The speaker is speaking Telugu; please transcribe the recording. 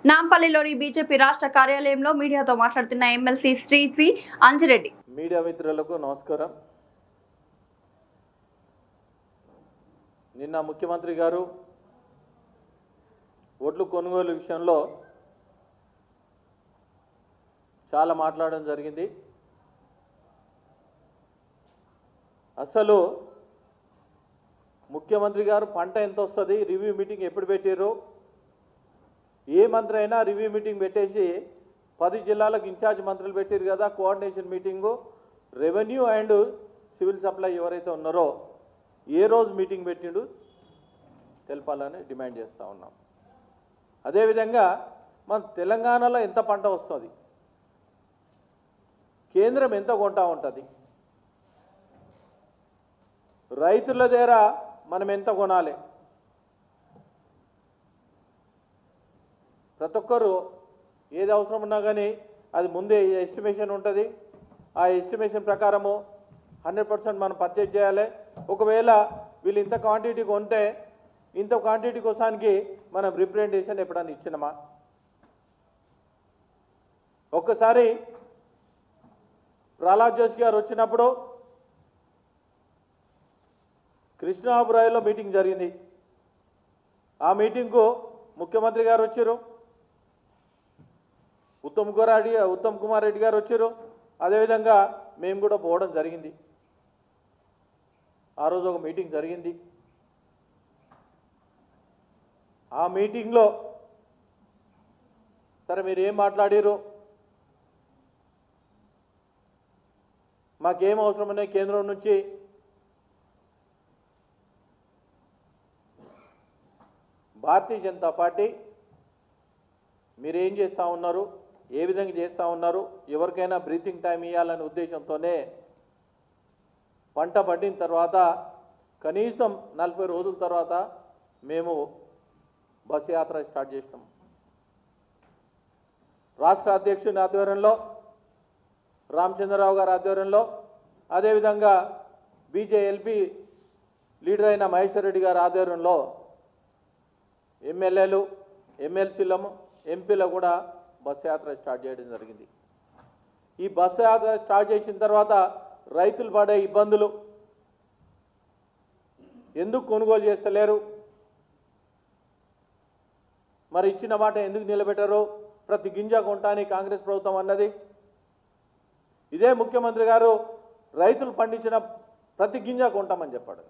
నాంపల్లిలోని బీజేపీ రాష్ట్ర కార్యాలయంలో మీడియాతో మాట్లాడుతున్న MLC Shri C Anjireddy. Media మిత్రులకు నమస్కారం. నిన్న ముఖ్యమంత్రి గారు ఓట్లు కొనుగోలు విషయంలో చాలా మాట్లాడడం జరిగింది. అసలు ముఖ్యమంత్రి గారు పంట ఎంత వస్తుంది, రివ్యూ మీటింగ్ ఎప్పుడు పెట్టారు, ఏ మంత్రి అయినా రివ్యూ మీటింగ్ పెట్టేసి 10 జిల్లాలకు ఇన్ఛార్జ్ మంత్రులు పెట్టారు కదా, coordination meeting. Revenue and civil supply ఎవరైతే ఉన్నారో ఏ రోజు మీటింగ్ పెట్టిండు తెలపాలని డిమాండ్ చేస్తూ ఉన్నాం. అదేవిధంగా మన తెలంగాణలో ఎంత పంట వస్తుంది, కేంద్రం ఎంత కొంటా ఉంటుంది, రైతుల దగ్గర మనం ఎంత కొనాలి, ప్రతి ఒక్కరు ఏది అవసరం ఉన్నా కానీ అది ముందే ఎస్టిమేషన్ ఉంటుంది. ఆ ఎస్టిమేషన్ ప్రకారము 100% మనం పర్చేజ్ చేయాలి. ఒకవేళ వీళ్ళు ఇంత క్వాంటిటీ కొంటే ఇంత క్వాంటిటీ కోసానికి మనం రిప్రజెంటేషన్ ఎప్పుడన్నా ఇచ్చినామా? ఒక్కసారి ప్రహ్లాద్ జోషి గారు వచ్చినప్పుడు కృష్ణాపురాయిలో మీటింగ్ జరిగింది. ఆ మీటింగ్కు ముఖ్యమంత్రి గారు వచ్చారు, ఉత్తమ్ కుమార్ రెడ్డి గారు వచ్చారు. అదేవిధంగా మేము కూడా పోవడం జరిగింది. ఆ రోజు ఒక మీటింగ్ జరిగింది. ఆ మీటింగ్లో సరే మీరు ఏం మాట్లాడారు, మాకేం అవసరం ఉన్నాయి కేంద్రం నుంచి, భారతీయ జనతా పార్టీ మీరేం చేస్తూ ఉన్నారు, ఏ విధంగా చేస్తూ ఉన్నారు, ఎవరికైనా బ్రీతింగ్ టైం ఇవ్వాలనే ఉద్దేశంతోనే పంట పండిన తర్వాత కనీసం 40 రోజుల తర్వాత మేము బస్సు యాత్ర స్టార్ట్ చేసినాం. రాష్ట్ర అధ్యక్షుని ఆధ్వర్యంలో, రామచంద్రరావు గారి ఆధ్వర్యంలో, అదేవిధంగా బీజేఎల్పీ లీడర్ అయిన మహేశ్వర్ రెడ్డి గారి ఆధ్వర్యంలో ఎమ్మెల్యేలు, ఎమ్మెల్సీలము, ఎంపీలు కూడా బస్సు యాత్ర స్టార్ట్ చేయడం జరిగింది. ఈ బస్సు యాత్ర స్టార్ట్ చేసిన తర్వాత రైతులు పడే ఇబ్బందులు, ఎందుకు కొనుగోలు చేస్తలేరు, మరి ఇచ్చిన మాట ఎందుకు నిలబెట్టారు, ప్రతి గింజ కొంటానికి కాంగ్రెస్ ప్రభుత్వం అన్నది. ఇదే ముఖ్యమంత్రి గారు రైతులు పండించిన ప్రతి గింజ కొంటామని చెప్పాడు.